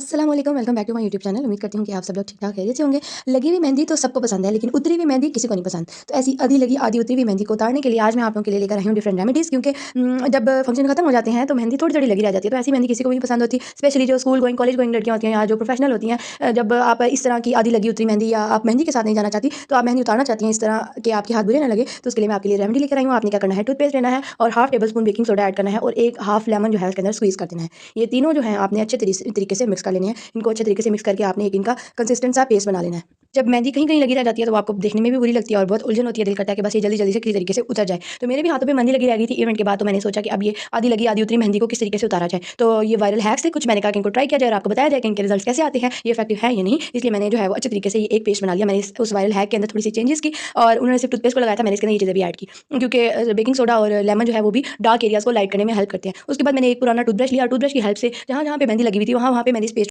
अस्सलाम वालेकुम, welcome back to my YouTube channel. उम्मीद करती हूँ कि आप सब लोग ठीक ठाक खैरियत से होंगे। लगी हुई मेहंदी तो सबको पसंद है, लेकिन उतरी हुई मेहंदी किसी को नहीं पसंद। तो ऐसी आधी लगी आधी उतरी हुई मेहंदी को उतारने के लिए आज मैं आप लोगों के लिए लेकर आई हूँ डिफरेंट रेमेडीज़, क्योंकि जब फंक्शन खत्म हो जाते हैं तो मेहंदी थोड़ी थोड़ी लगी रह जाती है। तो ऐसी मेहंदी किसी को भी नहीं पसंद होती, स्पेशली जो स्कूल गोइंग कॉलेज गोइंग लड़कियाँ होती हैं या जो प्रोफेशनल होती हैं। जब आप इस तरह की आधी लगी उतरी मेहंदी या आप मेहंदी के साथ नहीं जाना चाहती, तो आप मेहंदी उतारना चाहती हैं इस तरह कि आपके हाथ बुरे ना लगे, तो उसके लिए मैं आपके लिए रेमेडी लेकर आई हूँ। आपने क्या करना है, टूथपेस्ट लेना है और half table spoon baking soda add करना है और एक हाफ लेमन जो है उसके अंदर स्क्वीज़ कर देना है। ये तीनों जो है आपने अच्छे तरीके से मिक्स कर लेने हैं। इनको अच्छे तरीके से मिक्स करके आपने एक इनका कंसिस्टेंट सा पेस्ट बना लेना है। जब मेहंदी कहीं-कहीं लगी रह जाती है तो वो आपको देखने में भी बुरी लगती है और बहुत उलझन होती है, दिल करता है कि बस ये जल्दी-जल्दी से किसी तरीके से उतर जाए। तो मेरे भी हाथों पे मेहंदी लगी रह गई थी इवेंट के बाद, तो मैंने सोचा कि अब ये आधी लगी आधी उतरी मेहंदी को किस तरीके से उतारा जाए। तो ये वायरल हैक्स थे कुछ, मैंने कहा कि इनको ट्राई किया जाए और आपको बताया जाए कि इनके रिजल्ट्स कैसे आते हैं, ये इफेक्टिव है या नहीं। इसलिए मैंने जो है वो अच्छे तरीके से ये एक पेस्ट बना लिया। मैंने उस वायरल हैक के अंदर थोड़ी सी चेंजेस की और उन्होंने सिर्फ टूथपेस्ट को लगाया था, मैंने इसके अंदर ये चीज़ें भी ऐड की, क्योंकि बेकिंग सोडा और लेमन जो है वो भी डार्क एरियाज़ को लाइट करने में हेल्प करते हैं। उसके बाद मैंने एक पुराना टूथब्रश लिया और टूथब्रश की हेल्प से जहाँ-जहाँ पे मेहंदी लगी हुई थी वहाँ-वहाँ पे मैंने इस पेस्ट